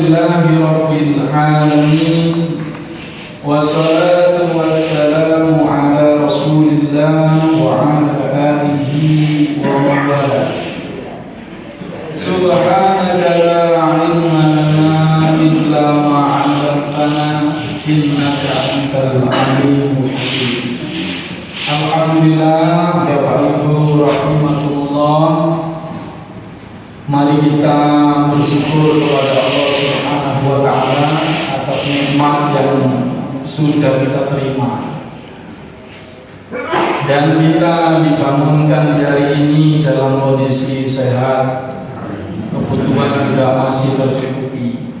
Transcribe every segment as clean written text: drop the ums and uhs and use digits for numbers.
Alhamdulillahi Rabbil Alamin. Wassalatu wassalamu ala Rasulillah wa ala alihi wa man wala. Subhanaka la ilma lana illa ma 'allamtana innaka antal alimul hakim. Alhamdulillah, Bapak Ibu rahimakumullah. Mari kita bersyukur kepada Allah Subhanahu wa taala atas nikmat yang sudah kita terima. Dan kita dibangunkan hari ini dalam kondisi sehat. Kebutuhan juga masih tercukupi.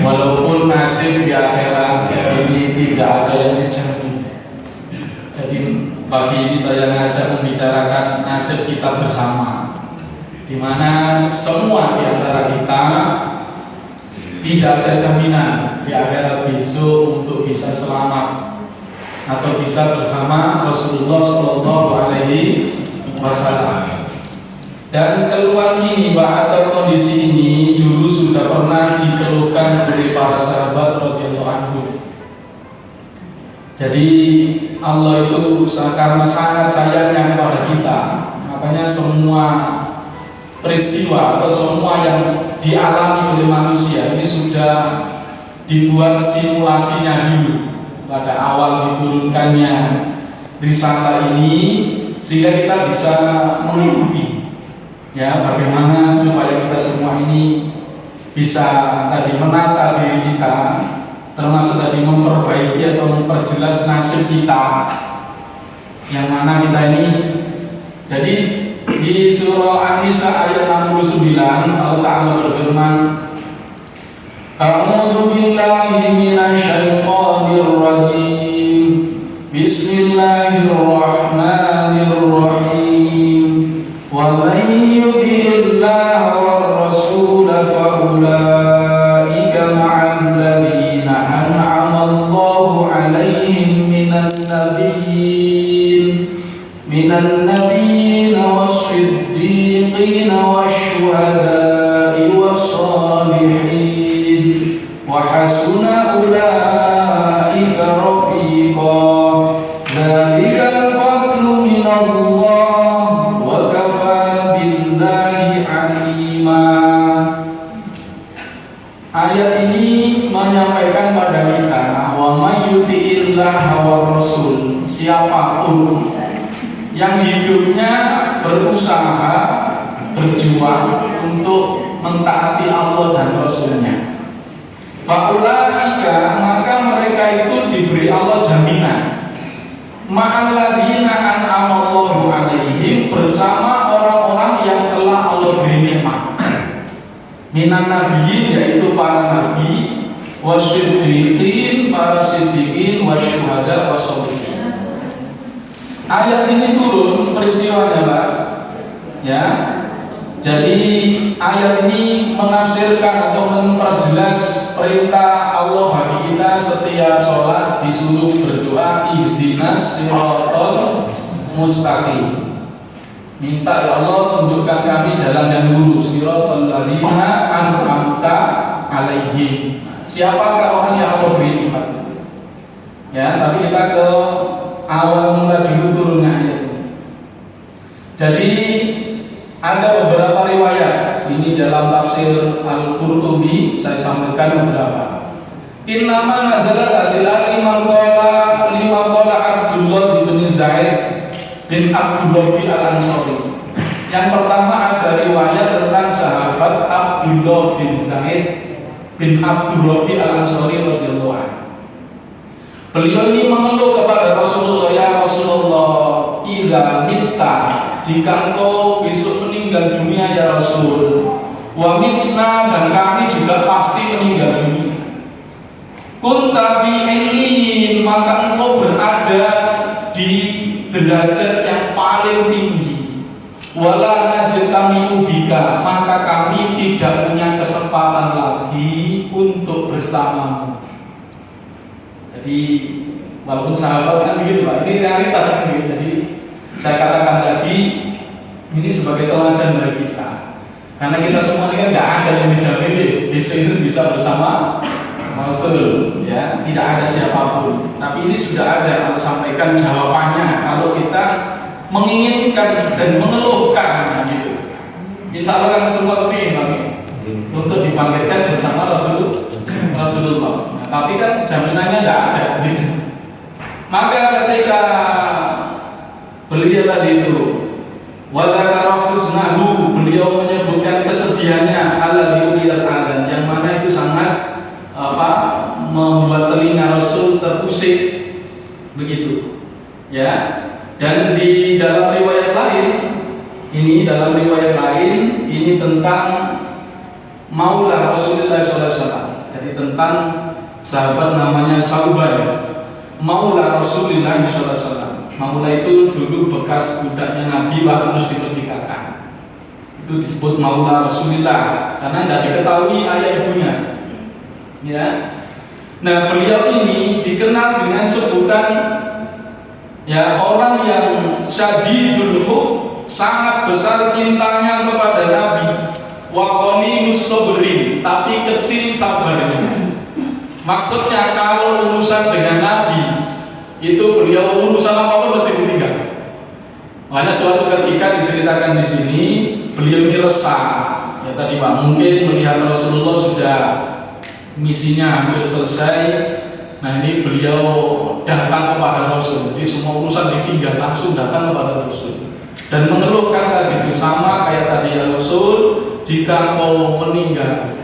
Walaupun nasib di akhirat ini tidak ada yang dijamin. Jadi pagi ini saya ngajak membicarakan nasib kita bersama, di mana semua di antara kita tidak ada jaminan di akhirat besok untuk bisa selamat atau bisa bersama Rasulullah Shallallahu Alaihi Wasallam. Dan keluhan ini, atau kondisi ini dulu sudah pernah dikeluhkan oleh para sahabat radhiyallahu anhum. Jadi Allah itu karena sangat sayangnya kepada kita, makanya semua peristiwa atau semua yang dialami oleh manusia ini sudah dibuat simulasinya dulu pada awal diturunkannya risalah ini, sehingga kita bisa mengikuti ya bagaimana supaya kita semua ini bisa tadi menata diri kita, termasuk tadi memperbaiki atau memperjelas nasib kita yang mana kita ini. Jadi di surah An-Nisa ayat 69 Allah Ta'ala berfirman, A'udzu billahi minasyaitonir rajim. Bismillahirrahmanirrahim. Wa man yuti'illaha war rasul fa ulaika ma'al ladzina an'ama Allahu 'alaihim minan nabiyyin was-siddiqin wasyuhada'i was-salihin wa hasuna ulaika rafiqa. Dzalikal fadlu minallah wa kafaa billahi 'alima. Ayat ini menyampaikan pada kita, wa may yuti'illaha war rasul, siapapun yang hidupnya berusaha berjuang untuk mentaati Allah dan Rasulnya, faulaika, maka mereka itu diberi Allah jaminan, ma'alladzina an'amallahu 'alaihim, bersama orang-orang yang telah Allah beri nikmat, minan nabiyyin, yaitu para nabi, wasiddiqin, para siddiqin, wasyuhada, wassolihin. Ayat ini turun peristiwanya, Pak. Ya. Jadi ayat ini menafsirkan atau memperjelas perintah Allah bagi kita setiap sholat disuruh berdoa ihdinas siratal mustaqim. Minta ya Allah tunjukkan kami jalan yang lurus, siratal ladzina an'amta alaihim. Siapakah orang yang Allah beri nikmat? Ya, tapi kita ke awal mula dulu turunnya ayat ini. Jadi ada beberapa riwayat ini dalam tafsir Al-Qurtubi, saya sampaikan beberapa. Innama nazalat hadil lima qala Abdullah bin Zaid bin Abdullah bin Al-Ansari. Yang pertama ada riwayat tentang sahabat Abdullah bin Zaid bin Abdullah bin Al-Ansari radhiyallahu anhu. Beliau ini mengeluh kepada Rasulullah, ya Rasulullah, idza mitta, jika engkau besok meninggal dunia ya Rasul, wa mitsna, dan kami juga pasti meninggal dunia, kunta fi illiyin, maka engkau berada di derajat yang paling tinggi, wala najtami'u bika, maka kami tidak punya kesempatan lagi untuk bersamamu. Jadi walaupun sahabat kan begitu Pak, ini realitas kan begitu. Jadi saya katakan tadi ini sebagai teladan dari kita. Karena kita semua ini kan nggak ada yang dijamin itu bisa bersama Rasul, ya, tidak ada siapapun. Tapi ini sudah ada, kalau sampaikan jawabannya. Kalau kita menginginkan dan mengeluhkan, gitu. Insya Allah kan semua ingin kami untuk dibangkitkan bersama Rasulullah. Nah, tapi kan jaminannya nggak ada, gitu. Maka ketika beliau tadi itu wadakara husnahu, beliau menyebutkan kesedihannya ala diulil adan, yang mana itu sangat membuat telinga Rasul terpusing, begitu, ya. Dan di dalam riwayat lain, ini tentang Maula Rasulullah SAW. Jadi tentang sahabat namanya Sauban, Maula Rasulullah SAW. Maula itu dulu bekas budaknya Nabi terus dimerdekakan. Itu disebut Maula Rasulullah karena tidak diketahui ayah ibunya. Ya. Nah, beliau ini dikenal dengan sebutan, ya, orang yang syadidul hub, sangat besar cintanya kepada Nabi, wa qalilus sabri, tapi kecil sabarnya. Maksudnya kalau urusan dengan Nabi itu beliau urusan apa-apa mesti ditinggal. Makanya suatu ketika diceritakan di sini, beliau ini resah. Ya tadi Pak, mungkin melihat Rasulullah sudah misinya hampir selesai. Nah, ini beliau datang kepada Rasul. Jadi semua urusan ditinggal, langsung datang kepada Rasul dan mengeluhkan tadi, sama kayak tadi ya Rasul, jika kau meninggal,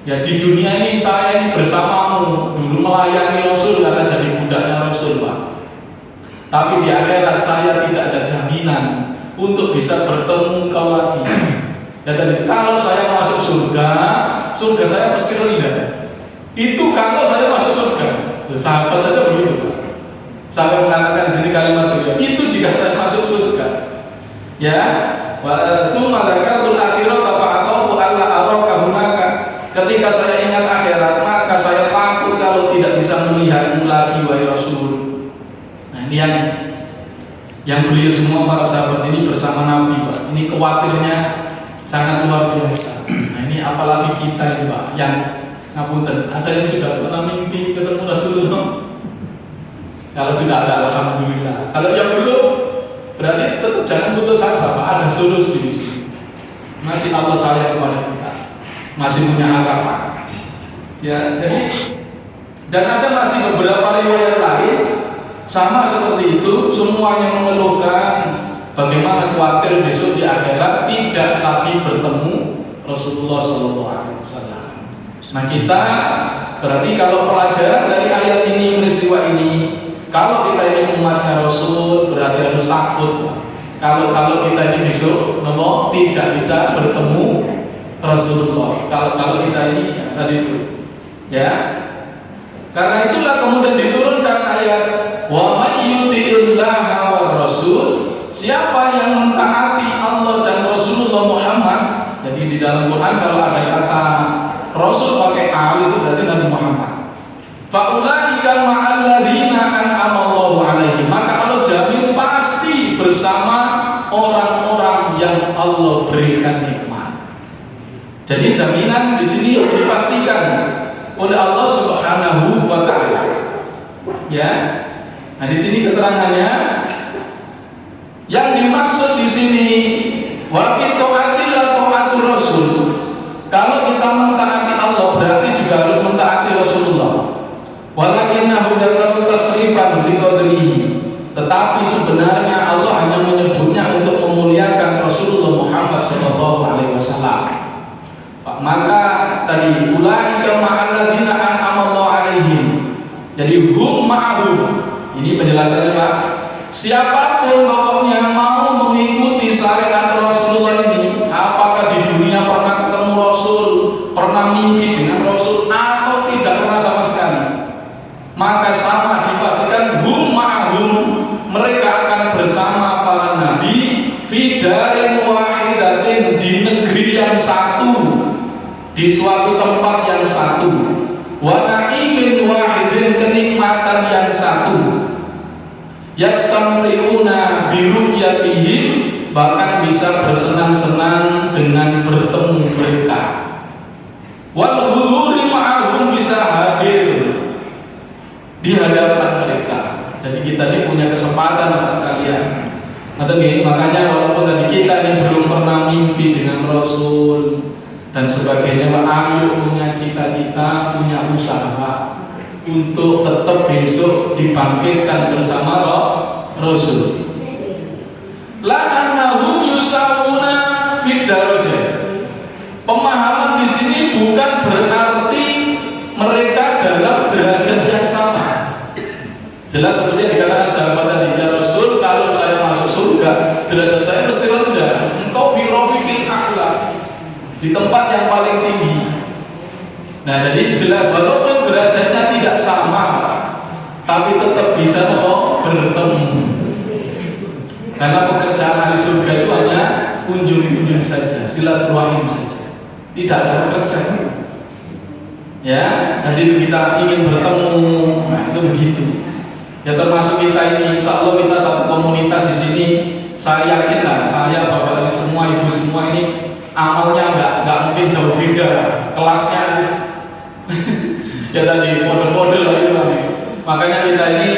ya di dunia ini saya ini bersamamu, dulu melayani Rasul karena jadi budaknya Rasul Pak. Tapi di akhirat saya tidak ada jaminan untuk bisa bertemu kau lagi. Ya tadi, kalau saya masuk surga saya pasti rendah. Itu kalau saya masuk surga. Sahabat saja begitu Pak. Saya mengatakan di sini kalimat beliau, itu jika saya masuk surga. Ya, wa tsumma dzakaratul akhirata fa akhafu alla araka hunaka. Ketika saya ingat akhirat, maka saya takut kalau tidak bisa melihatmu lagi wahai Rasul. Nah, ini yang beliau semua para sahabat ini bersama Nabi Pak. Ini khawatirnya sangat luar biasa. Nah, ini apalagi kita ini Pak, yang ngapunten, ada yang sudah pernah mimpi ketemu Rasulullah? Kalau sudah ada, alhamdulillah. Kalau yang belum, berarti tetap jangan putus asa Pak, ada solusi di sini. Masih Allah sayang kepada kita, masih punya harapan. Ya, jadi dan ada masih beberapa riwayat lain sama seperti itu, semuanya mengeluhkan bagaimana khawatir besok di akhirat tidak lagi bertemu Rasulullah SAW. Nah, kita berarti kalau pelajaran dari ayat ini, peristiwa ini, kalau kita ini umatnya Rasul berarti harus takut. Kalau kita ini besok tidak bisa bertemu Rasulullah. Kalau kita ini ya, tadi itu, ya. Karena itulah kemudian diturunkan ayat wa may yuti'illaha war rasul, siapa yang mentaati Allah dan Rasulullah Muhammad. Jadi di dalam Quran kalau ada kata Rasul pakai al itu berarti Nabi Muhammad. Fa ulaika ma'al ladzina an'ama Allahu 'alaihim, maka Allah jamin pasti bersama orang-orang yang Allah berikan nikmat. Jadi jaminan di sini dipastikan oleh Allah Subhanahu wa taala. Ya. Nah, di sini keterangannya yang dimaksud di sini wa fi ta'atillah ta'atur rasul. Kalau kita mentaati Allah berarti juga harus mentaati Rasulullah. Walakinnahu dzakara tasrifan liqadrihi. Tetapi sebenarnya Allah hanya menyebutnya untuk memuliakan Rasulullah Muhammad SAW. Maka tadi ulaika ma'al ladzina an'ama Allahu 'alaihim. Jadi hum ma'hum. Ini penjelasannya Pak. Siapapun pokoknya mau mengikuti syariat Rasulullah ini, apakah di dunia pernah ketemu Rasul, pernah mimpi dengan Rasul, atau tidak pernah sama sekali, maka sama dipastikan hum ma'hum, mereka akan bersama para nabi fi darin wahidatin, di negeri yang satu, di suatu tempat yang satu, wa na'imin wahidin, kenikmatan yang satu, yastamti'una bi ru'yatihim, bahkan bisa bersenang-senang dengan bertemu mereka. Wal huduri ma'ahum, bisa hadir di hadapan mereka. Jadi kita ini punya kesempatan Pak sekalian. Makanya walaupun tadi kita ini belum pernah mimpi dengan Rasul dan sebagainya, ayo punya cita-cita, punya usaha untuk tetap besok dibangkitkan bersama Rasul. La'annahum yusawuna fid darajat. Pemahaman di sini bukan berarti mereka dalam derajat yang sama. Jelas seperti yang dikatakan sahabat tadi, ya Rasul, kalau saya masuk surga, derajat saya mesti rendah. Engkau fi rafiqil a'la, di tempat yang paling tinggi. Nah, jadi jelas walaupun derajatnya tidak sama, tapi tetap bisa bertemu. Karena pekerjaan ahli surga itu hanya kunjung-kunjung saja, silaturahim saja, tidak ada pekerjaan. Ya, jadi kita ingin bertemu, nah itu begitu. Ya termasuk kita ini, insya Allah kita satu komunitas di sini. Saya yakin lah, saya bapak ini semua, ibu semua ini amalnya nggak mungkin jauh beda, kelasnya habis. Ya tadi model-model lah itu. Makanya kita ini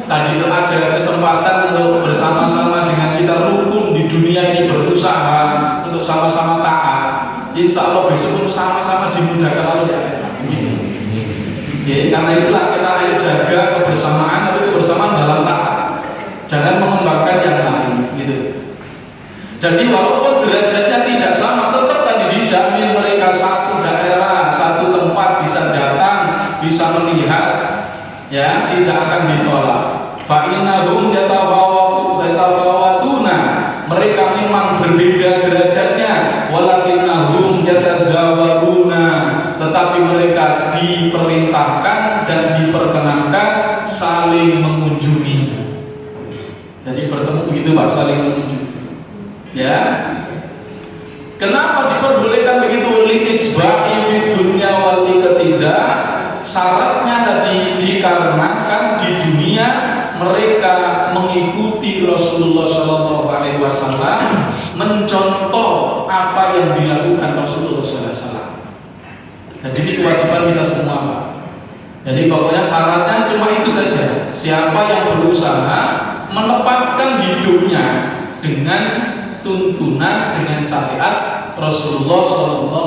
tadi itu ada kesempatan untuk bersama-sama dengan kita rukun di dunia ini, berusaha untuk sama-sama taat. Insya Allah besok pun sama-sama dimudahkan oleh Allah. Ya, karena itulah kita ayo jaga kebersamaan, tapi kebersamaan dalam taat. Jangan mengembangkan yang lain, gitu. Jadi walaupun derajatnya tidak sama, tetap tadi dijamin mereka satu daerah, satu tempat bisa datang, bisa melihat, ya tidak akan ditolak. Fa innahum yatafawatuna, mereka memang berbeda derajatnya, walakinnahum yatazawaruna, tetapi mereka diperintahkan dan diperkenankan saling mengunjungi. Jadi bertemu begitu Pak, saling mengunjungi. Ya. Kenapa diperbolehkan begitu? Li'itsba'i fid dunya wal iqtidah. Syaratnya tadi dikarenakan di dunia mereka mengikuti Rasulullah SAW, mencontoh apa yang dilakukan Rasulullah SAW. Jadi ini kewajiban kita semua Pak. Jadi pokoknya syaratnya cuma itu saja. Siapa yang berusaha menempatkan hidupnya dengan tuntunan, dengan syariat Rasulullah SAW.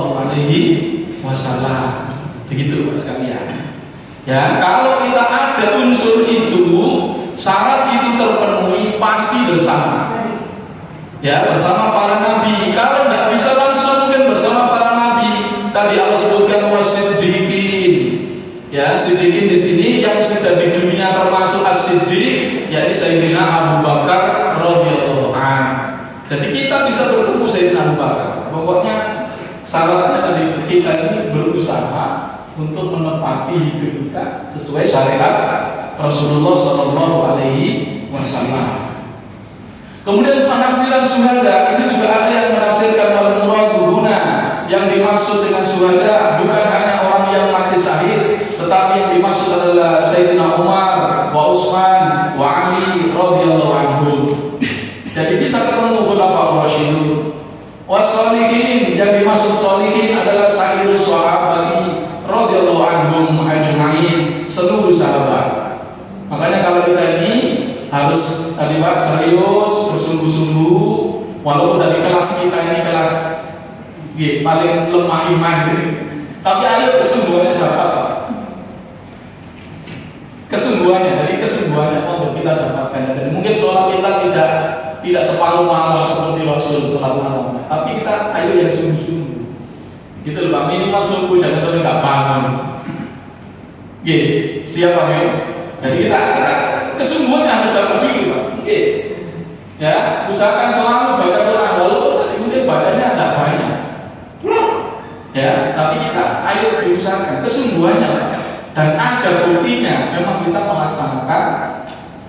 Begitu Pak sekalian. Ya, kalau kita ada unsur itu, syarat itu terpenuhi, pasti bersama. Ya, bersama para nabi. Kalau tidak bisa langsung mungkin bersama para nabi. Tadi Allah sebutkan wasiddiqin. Ya, siddiqin di sini yang sudah di dunia termasuk as-siddiq, yaitu Sayyidina Abu Bakar radhiyallahu anhu. Jadi kita bisa bertemu Sayyidina Abu Bakar. Pokoknya syaratnya tadi kita ini berusaha untuk menepati hidup kita sesuai syariat Rasulullah SAW. Kemudian penafsiran syuhada ini juga ada yang menafsirkan al-murad yang dimaksud dengan syuhada bukan hanya orang yang mati syahid, tetapi yang dimaksud adalah Sayyidina Umar, wa Utsman, wa Ali radhiyallahu anhu. Jadi bisa ketemu khulafaur rasyidun. Wassalihin, yang dimaksud salihin adalah sayyidus sahabati radhiyallahu anhum ajma'in, seluruh sahabat. Makanya kalau kita ini harus tadi Pak serius, bersungguh-sungguh, walaupun tadi kelas kita ini kelas paling lemah iman gitu. Tapi ayo kesungguhannya dapat Pak. Kesungguhannya, jadi kesungguhannya untuk kita dapatkan. Dan mungkin sholat kita tidak separuh malam seperti Rasul sholat malam, tapi kita ayo yang sungguh-sungguh. Gitu loh Pak, minimal subuh, jangan sampai nggak bangun. Siap Pak ya? Jadi kita kesungguhannya harus dapat dulu Pak. Ya, usahakan selalu baca Quran, walaupun mungkin bacanya tidak banyak. Ya, tapi kita ayo diusahakan kesungguhannya Pak. Dan ada buktinya, memang kita melaksanakan.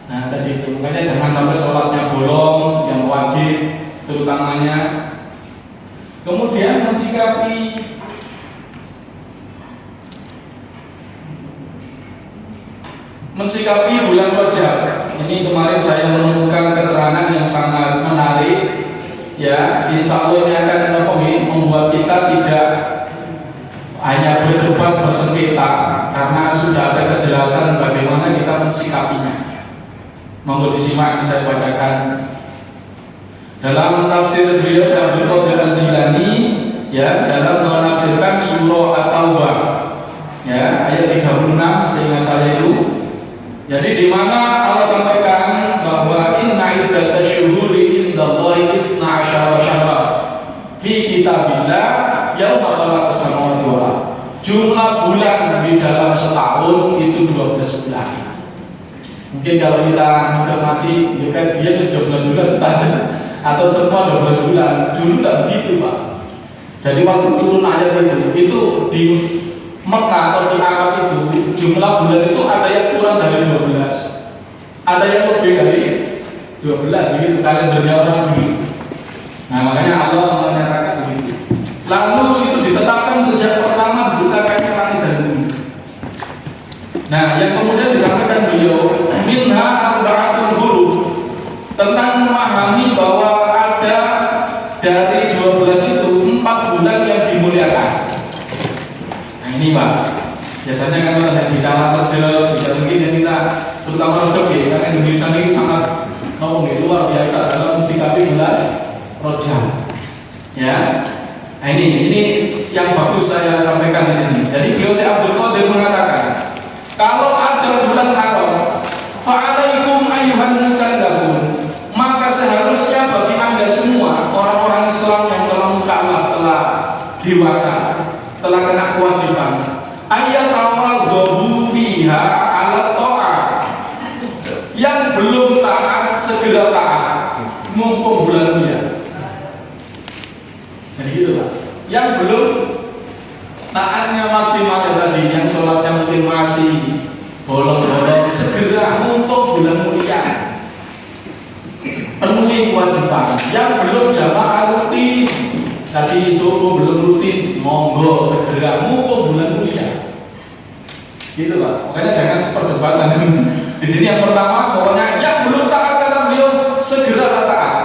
Nah tadi itu, makanya jangan sampai sholatnya bolong, yang wajib terutamanya. Kemudian mensikapi bulan Rajab. Ini kemarin saya menemukan keterangan yang sangat menarik ya insya Allah ini akan membuat kita tidak hanya berdebat bersengketa, karena sudah ada kejelasan bagaimana kita mensikapinya. Monggo disimak, saya bacakan. Dalam tafsir beliau Syekh Abdul Qadir Al-Jilani, ya, dalam menafsirkan surah At-Taubah, ya, ayat 36, masih ingat saya itu. Jadi di mana Allah sampaikan bahwa inna iddatash syuhuri indallahi isna asyara syahra fi kitabillah yauma khalaqas samawati wal ardh. Jumlah bulan di dalam setahun itu 12 bulan. Mungkin kalau kita mencermati, ya kan dia sudah 12 bulan saja, atau semua 12 bulan. Dulu tidak begitu, Pak. Jadi waktu turun ayat itu di Mekah atau di Arab itu jumlah bulan itu ada yang kurang dari 12, ada yang lebih dari 12, begitu kalendernya orang dulu. Nah makanya Allah menyatakan begitu. Lalu itu ditetapkan sejak pertama diciptakannya langit dan bumi. Nah yang kemudian disampaikan beliau minha arba'atul huruf, tentang memahami bahwa ada dari 12 itu 4 bulan yang dimuliakan. Nah ini Pak, biasanya kan kalau ada bicara Rajab, bicara mungkin yang kita terutama Rajab ya, karena Indonesia ini sangat luar biasa dalam mensikapi bulan Rajab. Ya, nah ini yang bagus saya sampaikan di sini. Jadi beliau Syekh Abdul Qadir mengatakan, kalau ada bulan haram, fa'alaikum ayyuhan mukallafun, maka seharusnya bagi anda semua orang-orang Islam yang telah mukallaf, telah dewasa, telah kena kewajiban, ayat awal gobu fiha ala ta'at, yang belum taat segera taat, mumpung bulan mulia. Jadi gitu Pak. Yang belum taatnya maksimal tadi, yang sholatnya mungkin masih bolong-bolong, segera mumpung bulan mulia, penuhi kewajiban. Yang belum jamaah rutin, tadi subuh belum rutin, monggo segera mumpung bulan mulia. Gitu Pak. Makanya jangan perdebatan. Di sini yang pertama, pokoknya yang belum taat kata beliau segera taat.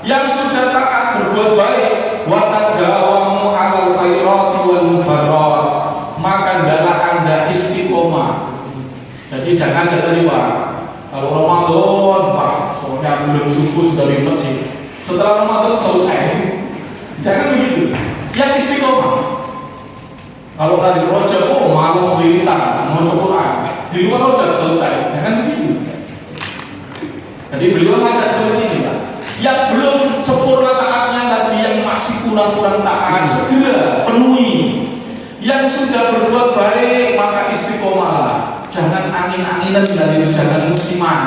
Yang sudah taat berbuat baik, wa tadawamu 'alal khairati wal mubarrat, maka hendaklah anda istiqomah. Jadi jangan tadi Pak, kalau Ramadan Pak, soalnya belum subuh sudah di masjid, setelah Ramadan selesai, jangan begitu. Yang istiqomah. Kalau tadi Rajab, oh malam wiritan, mau Quran, di luar Rajab selesai, jangan begitu. Jadi beliau ngajak seperti ini Pak. Yang belum sempurna taatnya tadi, yang masih kurang-kurang taat, segera penuhi. Yang sudah berbuat baik, maka istiqomahlah. Jangan angin-anginan dari itu, jangan musiman.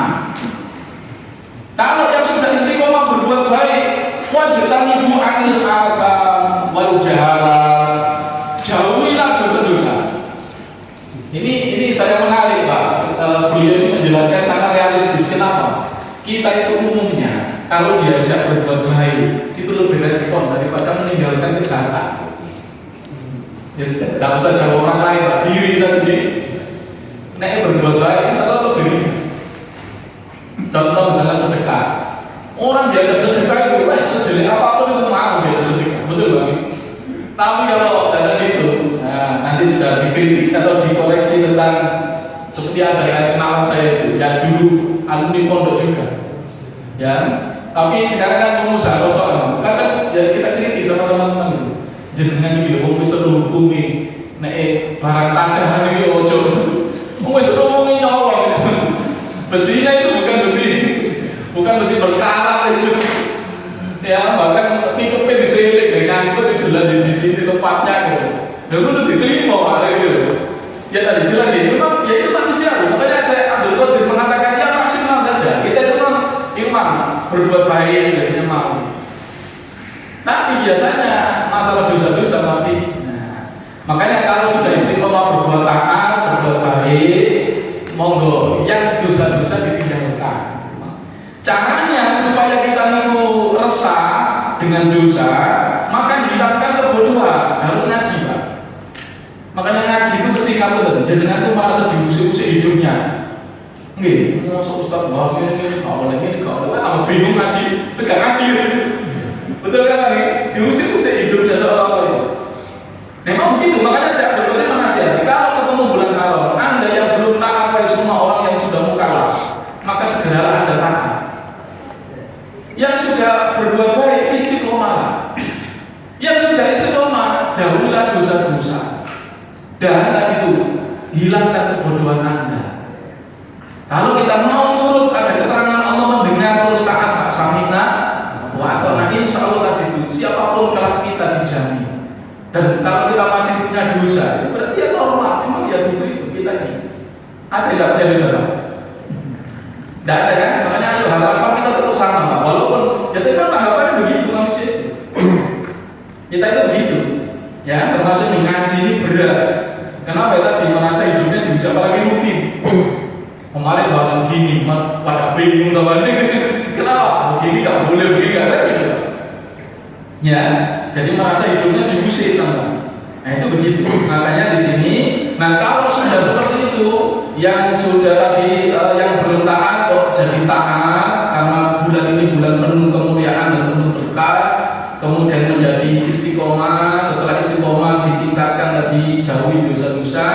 Kalau yang sudah istiqomah berbuat baik, wajtanibu anil asam wal jahalat, jauhilah dosa-dosa. Ini saya menarik Pak. Beliau ini menjelaskan sangat realistis. Kenapa? Kita itu umumnya kalau diajak berbuat baik itu lebih respon daripada meninggalkan kejahatan. Ya sudah, tidak usah jauh orang lain, Pak. Diri kita sendiri. Nek berbuat baik itu selalu lebih. Contoh misalnya sedekah. Orang diajak sedekah itu, sejelek apapun itu mau diajak sedekah, betul Bang? Tapi kalau dana itu, nah, nanti sudah dikritik atau dikoreksi tentang seperti ada saya kenalan saya itu, yang dulu alumni pondok juga, ya. Tapi sekarang kan pengusaha soal, kan ya kita kritik sama teman-teman itu. Jenengan iki lho wong wis hukumi nek barang tandahan iki ojo. Wong wis hukumi nyolong. Besinya itu bukan besi berkarat itu. Ya, bahkan pikepnya diselik dengan itu jelas di sini tempatnya gitu. Dan itu diterima Pak gitu. Ya tadi jelas gitu, memang ya itu manusia. Makanya saya Abdul Qadir mengatakan ya maksimal saja. Kita itu kan iman, berbuat baik biasanya mau. Tapi biasanya masalah dosa-dosa masih. Nah, makanya kalau sudah istiqomah berbuat taat, berbuat baik, monggo yang dosa-dosa ditinggalkan. Caranya supaya kita itu resah dengan dosa, maka hilangkan kebodohan, harus ngaji Pak. Makanya ngaji itu mesti kamu jenengan itu merasa diusik-usik hidupnya. Nggih, mosok Ustaz bahas ini kalau tambah bingung ngaji, terus gak ngaji. Betul kan nih? Diusir-usir hidupnya seolah-olah itu. Memang begitu, makanya saya berpikir menasihati kalau ketemu bulan haram, Anda yang belum taat wahai semua orang yang sudah mukallaf, maka segeralah Anda taat. Yang sudah berbuat baik istiqomah. Yang sudah istiqomah jauhilah dosa-dosa. Dan tadi itu hilangkan kebodohan Anda. Kalau kita mau nurut ada keterangan Allah mendengar terus taat Pak Samina, atau nanti insya Allah tadi itu siapapun kelas kita dijamin. Dan kalau kita masih punya dosa, itu berarti ya normal. Memang ya gitu kita ini. Ada tidak punya dosa? Tidak ada kan? Makanya ayo harapan kita terus sama Pak. Walaupun ya memang tahapannya begitu manusia. Kita itu begitu. Ya termasuk mengaji ini berat. Kenapa ya tadi merasa hidupnya diuji apalagi rutin. Kemarin bahas begini, pada bingung teman. Kenapa? Begini nggak boleh, begini nggak bisa. Ya, jadi merasa hidupnya diusir teman. Nah itu begitu. Makanya di sini, nah kalau sudah seperti itu, yang sudah tadi yang belum taat kok jadi taat karena bulan ini bulan penuh kemuliaan dan penuh berkah, kemudian menjadi istiqomah. Setelah istiqomah ditingkatkan tadi jauhi dosa-dosa.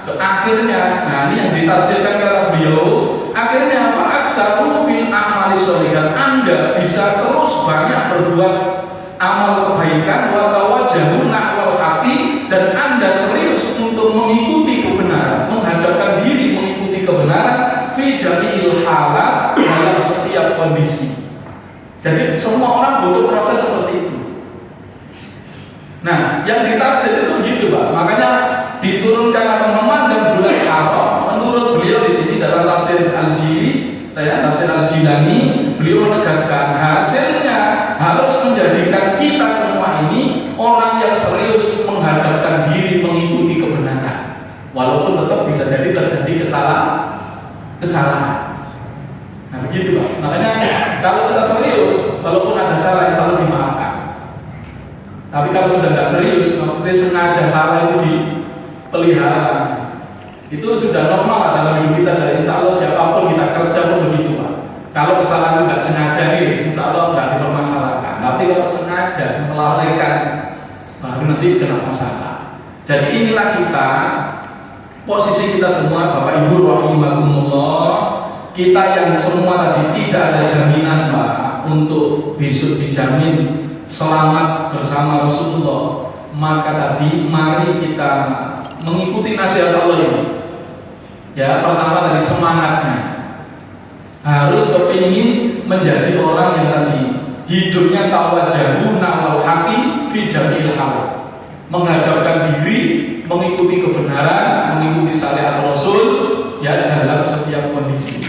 Akhirnya, nah ini yang ditarjetkan kata beliau, akhirnya fa'aksaru fil amali sholihat. Anda bisa terus banyak berbuat amal kebaikan wa tawajjahu nahwal haqi, dan Anda serius untuk mengikuti kebenaran, menghadapkan diri mengikuti kebenaran fi jami'il halat, dalam setiap kondisi. Jadi semua orang butuh proses seperti itu. Nah, yang ditarget itu begitu Pak. Makanya diturunkan atau memandang bulan haram menurut beliau di sini dalam tafsir Al-Jili, tafsir Al-Jilani, beliau menegaskan hasilnya harus menjadikan kita semua ini orang yang serius menghadapkan diri mengikuti kebenaran, walaupun tetap bisa jadi terjadi kesalahan. Nah begitu Pak. Makanya kalau kita serius, walaupun ada salah insya Allah dimaafkan. Tapi kalau sudah tidak serius, maksudnya sengaja salah itu dipelihara, itu sudah normal dalam hidup kita. Saya insya Allah siapapun kita kerja pun begitu Pak. Kalau kesalahan itu tidak sengaja nih, insya Allah tidak dipermasalahkan. Tapi kalau sengaja melalaikan, baru nanti kena masalah. Jadi inilah kita, posisi kita semua Bapak Ibu rahimakumullah, kita yang semua tadi tidak ada jaminan Pak untuk besok dijamin selamat bersama Rasulullah. Maka tadi mari kita mengikuti nasihat Allah ini. Ya, pertama tadi semangatnya harus kepingin menjadi orang yang tadi hidupnya tawajjahu nahwal haqi fi jamil hal, menghadapkan diri mengikuti kebenaran, mengikuti syariat Rasul ya dalam setiap kondisi.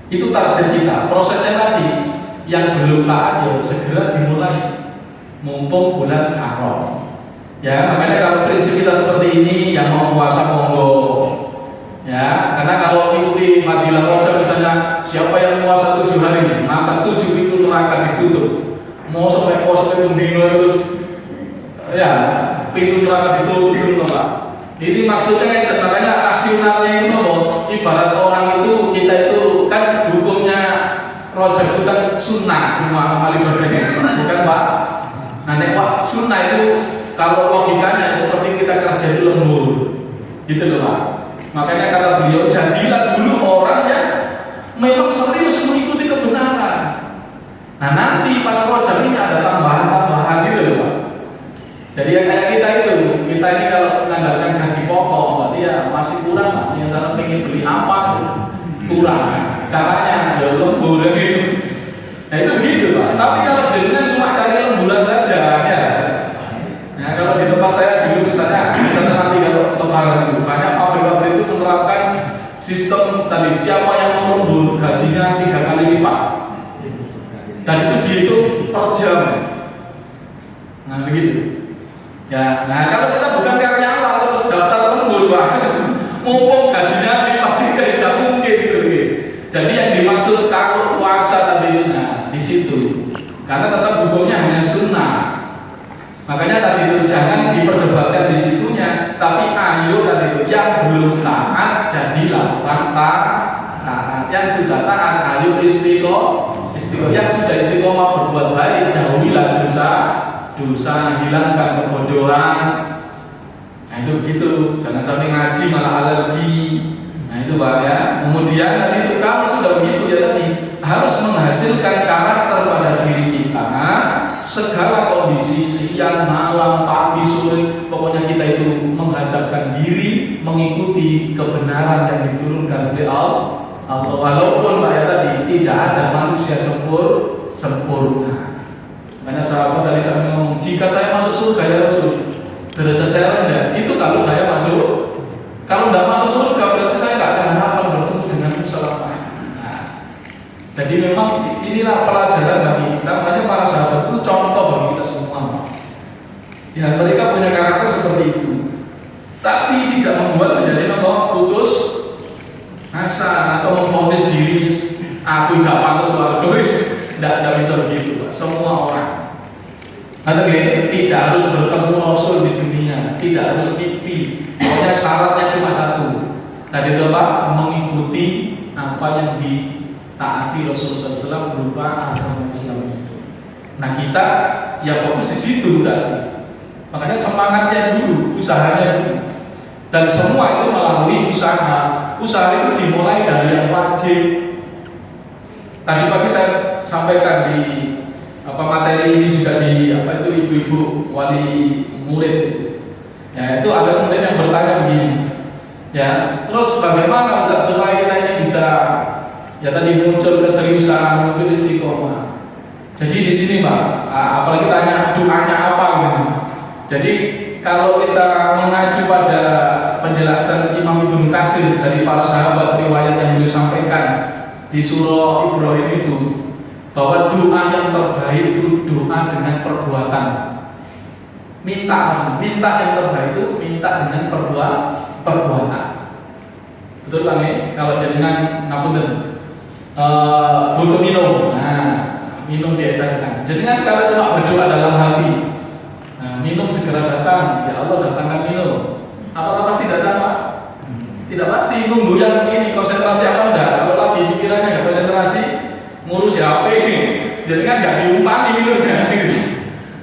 Itu target kita. Prosesnya tadi yang belum taat ya segera dimulai mumpung bulan haram. Ya, makanya kalau prinsip kita seperti ini, yang mau puasa monggo. Ya, karena kalau mengikuti fadilah Rajab misalnya, siapa yang puasa 7 hari maka 7 pintu neraka ditutup. Mau sampai puasa itu terus ya, pintu neraka ditutup semua Pak. Ini maksudnya makanya rasionalnya itu ibarat orang itu, kita itu kan hukumnya Rajab itu kan sunnah semua amal ibadahnya, bukan Pak? Nah, nek sunnah itu kalau logikanya seperti kita kerja itu lembur, gitu loh Pak. Makanya kata beliau, jadilah dulu orang yang memang serius mengikuti kebenaran. Nah nanti pas Rajab ini ada tambahan-tambahan gitu loh Pak. Jadi ya kayak kita ini kalau mengandalkan gaji pokok, berarti ya masih kurang Pak. Yang karena pengen beli apa kurang. Caranya ya lembur gitu. Nah itu gitu Pak. Tapi kalau dengan cuma cari lemburan saja ya. Nah kalau di tempat saya dulu misalnya nanti kalau lebaran itu banyak pabrik-pabrik itu menerapkan sistem tadi siapa yang mau lembur gajinya 3 kali lipat. Dan itu dihitung per jam. Nah begitu. Ya, nah kalau kita bukan karyawan terus daftar lembur Pak, mumpung gajinya lipat tidak mungkin gitu. Jadi yang dimaksud kalau puasa tadi nah di situ, karena tetap hukumnya hanya sunnah. Makanya tadi itu jangan diperdebatkan di situnya, tapi ayo tadi itu yang belum taat jadilah orang taat, yang sudah taat ayo istiqomah. Yang sudah istiqomah berbuat baik, jauhilah dosa, hilangkan kebodohan. Nah itu begitu, jangan sampai ngaji malah alergi. Nah itu Pak ya. Kemudian tadi itu kalau sudah begitu ya tadi harus menghasilkan karakter pada diri kita. Segala kondisi siang, malam, pagi, sore, pokoknya kita itu menghadapkan diri mengikuti kebenaran yang diturunkan oleh Allah. Walaupun Pak ya tadi tidak ada manusia sempurna. Makanya sahabat tadi saya ngomong, jika saya masuk surga ya Rasul, derajat saya rendah. Itu kalau saya masuk. Kalau tidak masuk surga berarti saya tidak ada harapan bertemu denganmu selamanya. Nah, jadi memang inilah pelajaran bagi kita. Makanya para sahabat itu contoh bagi kita semua. Ya mereka punya karakter seperti itu. Tapi tidak membuat menjadi putus asa atau memfonis diri. Aku tidak pantas warga. Tidak bisa begitu Pak. Semua orang atau tidak harus bertemu Rasul di dunia, tidak harus pipi. Pokoknya syaratnya cuma satu. Tadi itu apa? Mengikuti apa yang ditaati Rasulullah SAW berupa agama Islam itu. Nah kita ya fokus di situ berarti. Makanya semangatnya dulu, usahanya dulu. Dan semua itu melalui usaha. Usaha itu dimulai dari yang wajib. Tadi pagi saya sampaikan di materi ini juga di ibu-ibu wali murid itu. Ya itu ada kemudian yang bertanya begini. Ya terus bagaimana Ustaz supaya kita ini bisa ya tadi muncul keseriusan, muncul istiqomah. Jadi di sini Pak, apalagi tanya doanya apa gitu. Jadi kalau kita mengacu pada penjelasan Imam Ibnu Katsir dari para sahabat riwayat yang beliau sampaikan di surah Ibrahim itu, bahwa doa yang terbaik itu doa dengan perbuatan. Minta yang terbaik itu minta dengan perbuatan. Betul kan ya? Kalau jadikan ngapunten butuh minum, minum diedarkan. Jadikan kalau cuma berdoa dalam hati, minum segera datang, ya Allah datangkan minum. Apakah pasti datang Pak? Tidak pasti, nunggu yang ini konsentrasi apa enggak? Kalau lagi pikirannya nggak konsentrasi, ngurus HP ini, jadi kan nggak diumpani minumnya.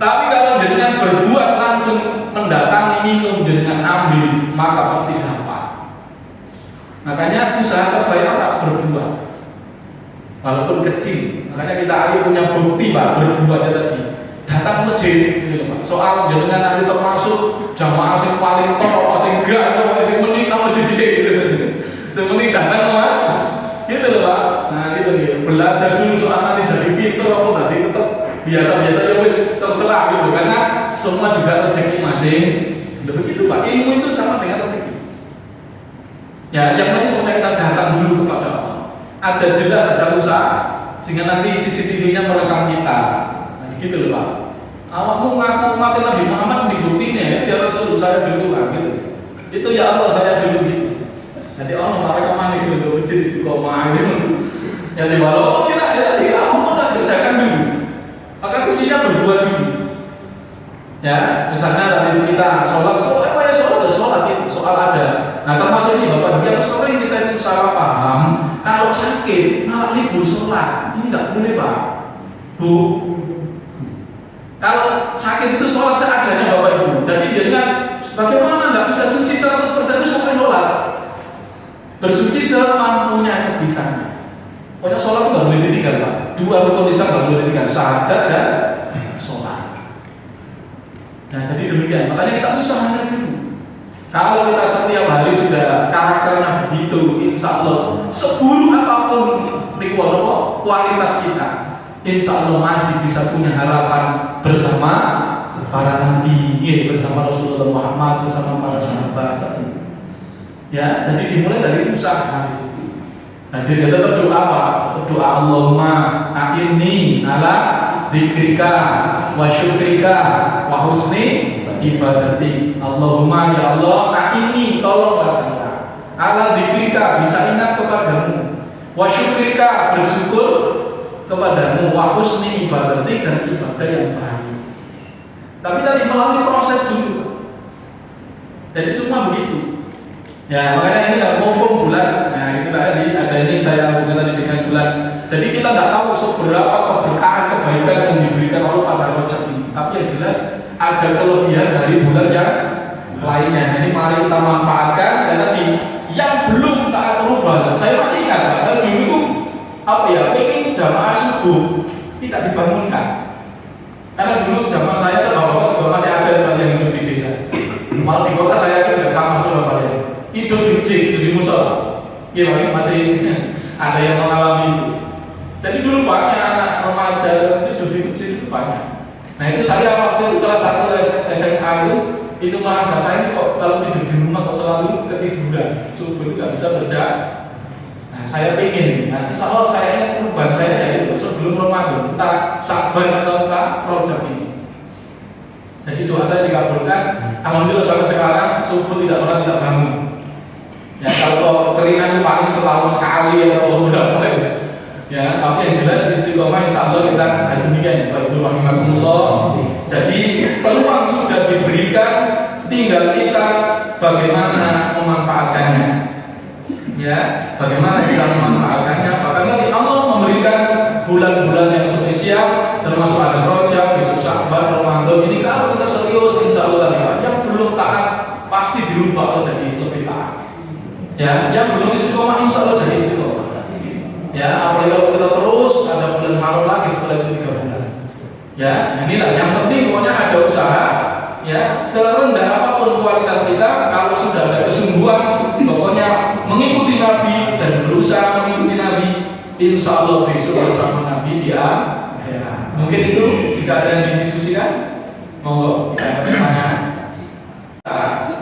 Tapi kalau jadikan berbuat langsung mendatangi minum, jadikan ambil, maka pasti dapat. Makanya usaha terbaik apa? Berbuat, walaupun kecil. Makanya kita ayo punya bukti Pak, berbuatnya tadi. Datang masjid, gitu Pak. Soal jadikan nanti termasuk jamaah sing paling top, sing gas, sing penting nama masjid gitu. Seperti datang Mas. Gitu loh Pak. Nah gitu nih, belajar dulu soal nanti jadi pintar apa tadi tetap biasa-biasa ya wis terserah gitu, karena semua juga rezeki masing. Begitu Pak, ilmu itu sama dengan rezeki. Ya yang penting kita datang dulu kepada Allah. Ada jelas, ada usaha, sehingga nanti CCTV-nya merekam kita. Nah gitu loh Pak. Awakmu ngaku mati Nabi Muhammad dibuktinya ya Rasul saya dulu lah gitu. Itu ya Allah saya dulu gitu. Jadi orang mereka manis dulu jadi istiqomah gitu. Ya di walaupun kita kerjakan dulu. Maka kuncinya berbuat dulu. Ya misalnya tadi kita sholat soal ada. Nah termasuk ini Bapak yang sering kita itu salah paham. Kalau sakit malah libur sholat ini nggak boleh Pak. Bu. Kalau sakit itu sholat seadanya Bapak Ibu. Jadi kan bagaimana nggak bisa suci 100% itu sampai sholat. Bersuci semampunya sebisanya. Pokoknya sholat itu nggak boleh ditinggal Pak. Dua rukun Islam nggak boleh ditinggal, syahadat dan sholat. Nah jadi demikian. Makanya kita usahakan dulu. Kalau kita setiap hari sudah karakternya begitu, insya Allah seburuk apapun kualitas kita, insya Allah masih bisa punya harapan bersama para nabi, bersama Rasulullah Muhammad, bersama para sahabat. Ya, jadi dimulai dari usaha di situ. Nah, dia tetap doa apa? Doa Allahumma a'inni ala dzikrika wa syukrika wa husni ibadati. Allahumma ya Allah a'inni tolonglah saya ala dzikrika bisa ingat kepadamu, wa syukrika bersyukur kepadamu, wa husni ibadati dan ibadah yang baik. Tapi tadi melalui proses dulu. Jadi semua begitu. Ya makanya ini mumpung bulan, nah itu ceritanya ada ini saya hubungkan tadi dengan bulan. Jadi kita tidak tahu seberapa keberkahan kebaikan yang diberikan Allah pada Rajab ini. Tapi yang jelas ada kelebihan dari bulan yang lainnya. Ini mari kita manfaatkan. Dan tadi yang belum taat rubah, saya masih ingat Pak, saya dulu tuh pengen jamaah subuh tidak dibangunkan. Karena dulu zaman saya bapak juga masih ada yang hidup di desa. Malah di kota saya itu tidak sama Surabaya. Hidup di masjid, hidup di musola. Iya, masih ada yang mengalami itu. Jadi dulu banyak anak remaja hidup di masjid itu banyak. Nah itu saya waktu itu kelas 1 SMA itu merasa saya kok kalau tidur di rumah kok selalu ketiduran, subuh itu nggak bisa berjalan. Nah saya pengen, insya Allah saya ingin perubahan saya yaitu sebelum Ramadan, entah Saban atau entah Rajab ini. Jadi doa saya dikabulkan. Alhamdulillah sampai sekarang subuh tidak pernah tidak bangun. Ya kalau keringan itu paling setahun sekali atau beberapa ya. Ya, tapi yang jelas istiqomah insya Allah kita demikian Bapak Ibu rahimakumullah. Jadi peluang sudah diberikan, tinggal kita bagaimana memanfaatkannya. Ya, bagaimana kita memanfaatkannya? Bahkan Allah memberikan bulan-bulan yang spesial, termasuk ada Rajab, besok Sya'ban, Ramadan. Ini kalau kita serius, insya Allah tadi Pak, yang belum taat pasti dirubah jadi lebih taat. Ya, yang belum istiqomah insya Allah jadi istiqomah. Ya, apalagi kalau kita terus ada bulan haram lagi setelah itu 3 bulan. Ya, inilah yang penting pokoknya ada usaha. Ya, serendah apapun kualitas kita, kalau sudah ada kesungguhan, pokoknya mengikuti Nabi dan berusaha mengikuti Nabi, insya Allah besok bersama Nabi di akhirat. Mungkin itu jika ada yang didiskusikan, monggo jika ada pertanyaan.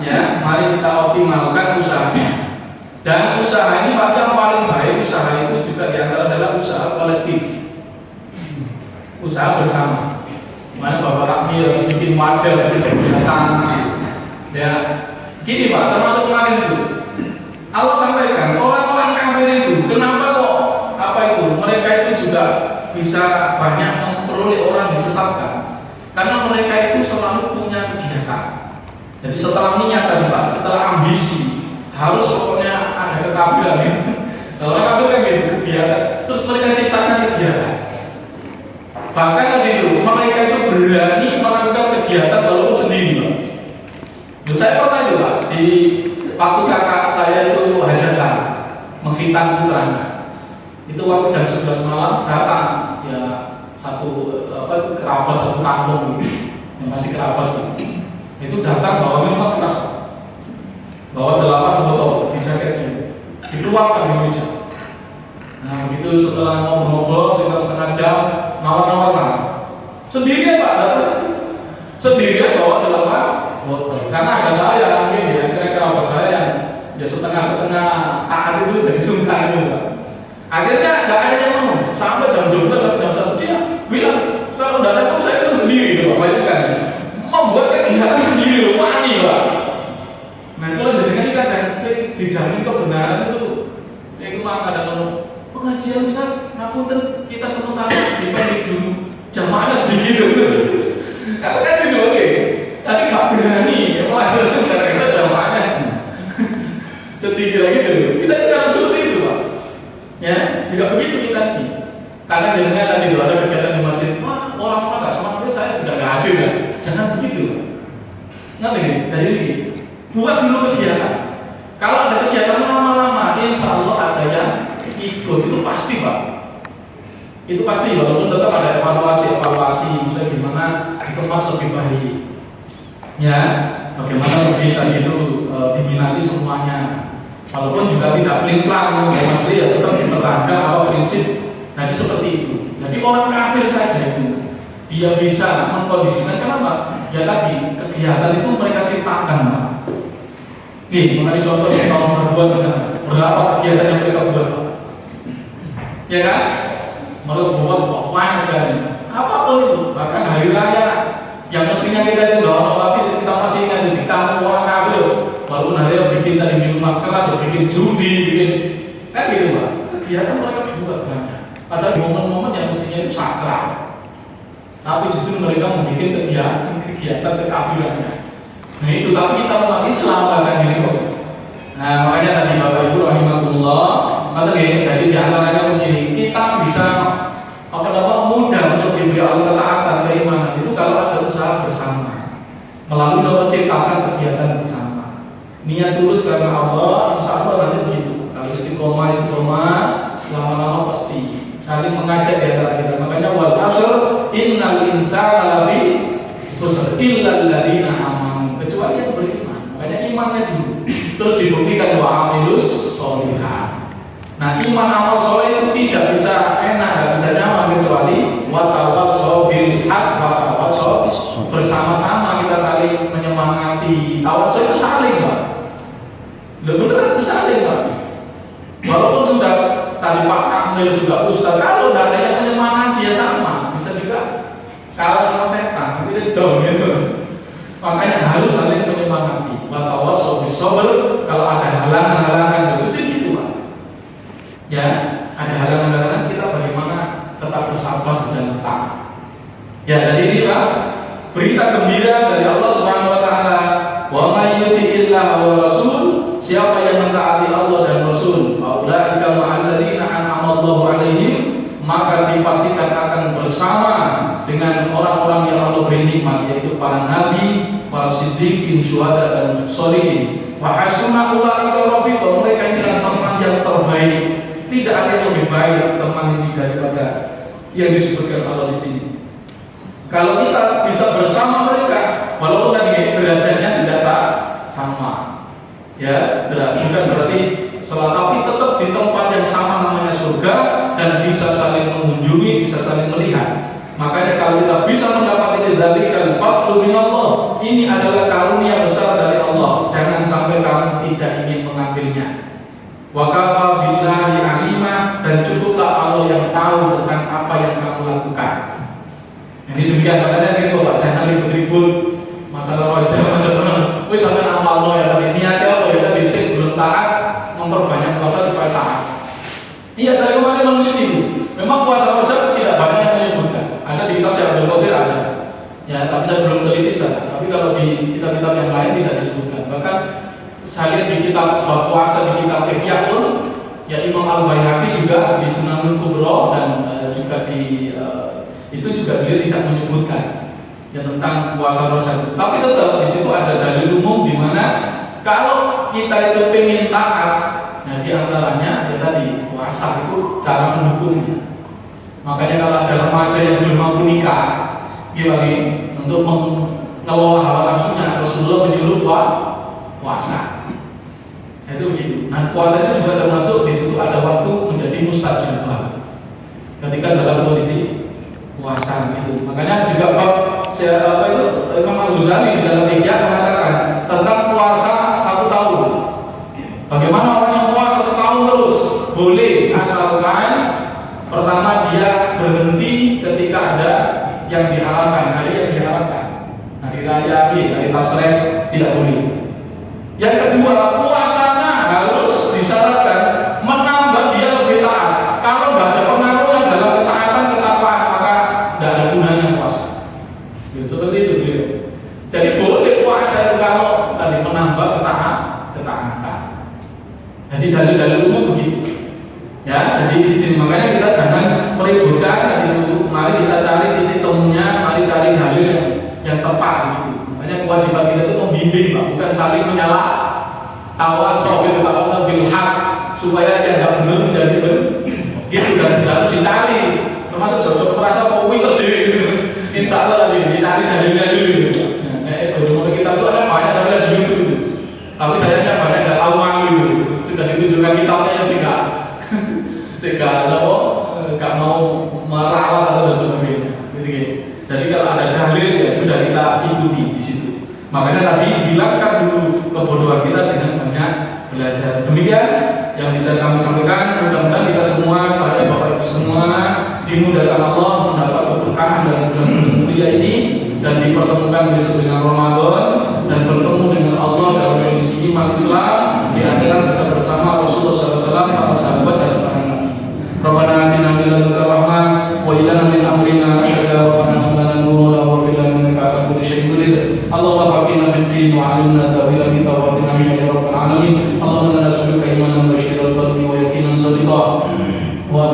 Ya, mari kita optimalkan usahanya. Dan usaha ini Pak, yang paling baik usaha itu juga diantara adalah usaha kolektif, usaha bersama. Mana Bapak kami harus bikin wadah, bikin kegiatan. Ya, gini Pak, termasuk kemarin itu Allah sampaikan orang-orang kafir itu kenapa kok mereka itu juga bisa banyak memperoleh orang disesatkan, karena mereka itu selalu punya kegiatan. Jadi setelah niat tadi Pak, setelah ambisi, harus pokoknya ada kekafiran gitu. Nah, orang kafir kan gitu, kegiatan. Terus mereka ciptakan kegiatan. Bahkan itu mereka itu berani melakukan kegiatan walaupun sendiri Pak. Nah, saya pernah itu Pak, di waktu kakak saya itu hajatan menghitan putranya. Itu waktu jam 11 malam datang ya kerabat satu kampung yang masih kerabat sih. Itu datang bawa minuman keras, bawa 8 botol di jaketnya, dikeluarkan di meja. Nah begitu setelah ngobrol-ngobrol sekitar setengah jam, nawar-nawar sendirian Pak, datang sendirian bawa 8 botol. Karena ada saya mungkin ya, kira-kira saya yang ya setengah-setengah taat itu dari sungkan itu Pak. Akhirnya nggak ada yang ngomong sampai jam 12 sampai jam 1 dia bilang kalau nggak ada saya itu sendiri Pak, bayangkan membuat kegiatan sendiri wani Pak. Nah kalau jadikan kadang saya dijamin kebenaran itu ya kemana kadang pengajian Ustaz ngapunten kita sementara dipendek dulu jamaahnya sedikit gitu. Karena kan itu oke, tapi gak berani malah gara-gara jamaahnya sedikit lagi gitu. Kita juga harus seperti itu Pak. Ya, juga begitu kita nih. Karena dengar tadi itu ada kegiatan di masjid, wah orang-orang gak semangat, saya juga gak hadir ya. Jangan begitu. Ngerti nih? Jadi buat dulu kegiatan. Kalau ada kegiatan lama-lama, insya Allah ada yang ikut, itu pasti Pak. Itu pasti, walaupun tetap ada evaluasi, misalnya gimana dikemas lebih baik. Ya, bagaimana lebih tadi itu diminati semuanya. Walaupun juga tidak pelin-pelan, mesti ya tetap diterangkan apa prinsip. Jadi seperti itu. Jadi orang kafir saja itu dia bisa mengkondisikan kenapa? Ya tadi kegiatan itu mereka ciptakan Pak. Nih, mengenai contoh yang tahun berbuat berapa kegiatan yang mereka buat Pak? Ya kan? Mereka buat banyak sekali. Apapun itu, bahkan hari raya yang mestinya kita itu nggak tapi kita masih ingat itu di kampung orang kafir. Walaupun hari raya bikin tadi minuman keras, bikin judi, bikin kan gitu Pak. Kegiatan mereka buat banyak. Padahal di momen-momen yang mestinya itu sakral. Tapi justru mereka membuat kegiatan kekafirannya. Nah itu, tapi kita umat Islam bahkan ini kok. Nah makanya tadi Bapak Ibu rahimakumullah, Jadi di antaranya begini, kita bisa mudah untuk diberi Allah ketaatan keimanan itu kalau ada usaha bersama melalui menciptakan kegiatan bersama. Niat tulus karena Allah, insya Allah nanti begitu. Kalau istiqomah lama-lama pasti saling mengajak di antara kita. Makanya wal asr innal insana lafi khusr illa alladziina amanu, kecuali yang beriman. Makanya imannya dulu, terus dibuktikan wa amilus sholihat. Nah, iman amal soleh itu tidak bisa enak, tidak bisa nyaman kecuali watawassaw bil haq, watawassaw bersama-sama kita saling menyemangati. Tawassaw itu saling, Pak. Benar itu saling, Pak. Walaupun sudah tadi Pak Kamil sudah ustaz, kalau tidak ada yang menyemangati ya sama, bisa juga kalah sama setan, tidak dong gitu. Makanya harus saling menyemangati. Watawassaw bis sabr, kalau ada halangan-halangan mesti gitu, Pak. Ya, ada halangan-halangan kita bagaimana tetap bersabar dan taat. Ya, jadi ini Pak, berita gembira dari Allah Subhanahu wa taala. Wa may yuti'illah wa rasul, siapa yang mentaati Allah dan Rasul, faulaika ma'al ladzina an'ama Allahu 'alaihim, maka dipastikan akan bersama dengan orang-orang yang Allah beri nikmat, yaitu para nabi, para siddiqin, syuhada dan sholihin. Wa hasuna ulaika rafiqa, mereka ini adalah teman yang terbaik. Tidak ada yang lebih baik teman ini daripada yang disebutkan Allah di sini. Kalau kita bisa bersama mereka, walaupun tadi derajatnya tidak sama, ya, bukan berarti salah, tapi tetap di tempat yang sama namanya surga dan bisa saling mengunjungi, bisa saling melihat. Makanya kalau kita bisa mendapati dzalika fadlu minallah, ini adalah karunia besar dari Allah. Jangan sampai kamu tidak ingin mengambilnya. Wa kafa billahi alima, dan cukuplah Allah yang tahu tentang apa yang kamu lakukan. Jadi demikian, makanya ini Bapak jangan ribut-ribut masalah roja, masalah wis sampai amal lo ya, tapi niatnya apa ya, tadi sing belum taat memperbanyak puasa supaya taat. Iya, saya kemarin meneliti itu. Memang puasa roja tidak banyak yang menyebutkan. Ada di kitab Syekh Abdul Qadir ada. Ya, tapi saya belum teliti sana. Tapi kalau di kitab-kitab yang lain tidak disebutkan. Bahkan saya lihat di kitab puasa di kitab Ihya pun, ya Imam Al-Baihaqi juga di Sunanul Kubra dan juga di itu juga dia tidak menyebutkan ya tentang puasa Rajab. Tapi tetap di situ ada dalil umum di mana kalau kita itu pengen taat, nah di antaranya ya tadi puasa itu cara mendukungnya. Makanya kalau ada remaja yang belum mampu nikah, gimana untuk mengelola hawa nafsunya, Rasulullah menyuruh puasa. Itu begitu. Nah, puasanya juga termasuk di situ ada waktu menjadi mustajabah. Ketika dalam kondisi puasa itu. Makanya juga Imam Al-Ghazali di dalam Ihya mengatakan tentang puasa 1 tahun. Bagaimana orang yang puasa setahun terus? Boleh, asalkan pertama dia berhenti ketika ada yang diharamkan, hari yang diharamkan. Hari raya, hari tasrek tidak boleh. Yang kedua, puasanya harus disyaratkan menambah dia lebih taat. Kalau nggak ada pengaruhnya dalam ketaatan, maka tidak ada gunanya puasa. Ya, seperti itu beliau. Jadi boleh puasa itu kalau tadi menambah ketaatan. Jadi dalil-dalil umum begitu. Ya, jadi di sini makanya kita jangan meributkan dan itu. Mari kita cari titik temunya, mari cari dalil yang tepat gitu. Makanya kewajiban kita itu membimbing, Pak, bukan saling menyalah. Tawassaw bil haq, supaya yang enggak benar menjadi benar. Gitu, dan harus dicari. Termasuk cocok merasa kok winter gitu. Insyaallah tadi dicari dalilnya dulu. Nah, kalau kita soalnya banyak saya lihat di YouTube. Tapi sayangnya banyak enggak tahu malu. Sudah ditunjukkan kitabnya yang sehingga enggak mau merawat atau sebagainya. Jadi kalau ada dalil ya sudah kita ikuti di situ. Makanya tadi hilangkan dulu kebodohan kita dengan banyak belajar. Demikian yang bisa kami sampaikan. Mudah-mudahan kita semua, saya Bapak Ibu semua, dimudahkan Allah mendapat keberkahan dari bulan-bulan mulia ini dan dipertemukan besok dengan Ramadan dan bertemu dengan Allah dalam kondisi iman Islam di akhirat bisa bersama Rasulullah SAW, para sahabat dan para nabi. Rabbana atina min ladunka rahmah wa ilana min amrina rasyada wa anzilna nuran wa fil innaka ala kulli syai'in qadir. Allahumma faqihna fid din wa 'allimna ta'wila bi tawatina ya rabbal alamin. Allahumma nas'aluka imanan wa syirran qalbi wa yaqinan sadiqa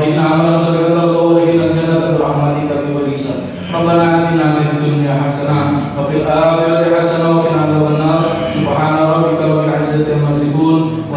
salihin amalan salihatan wa adkhilna jannata bi rahmatika bi wajhika. Rabbana atina fid dunya hasanah wa fil akhirati hasanah wa qina adzabannar. Subhana rabbika rabbil izzati amma yasifun wa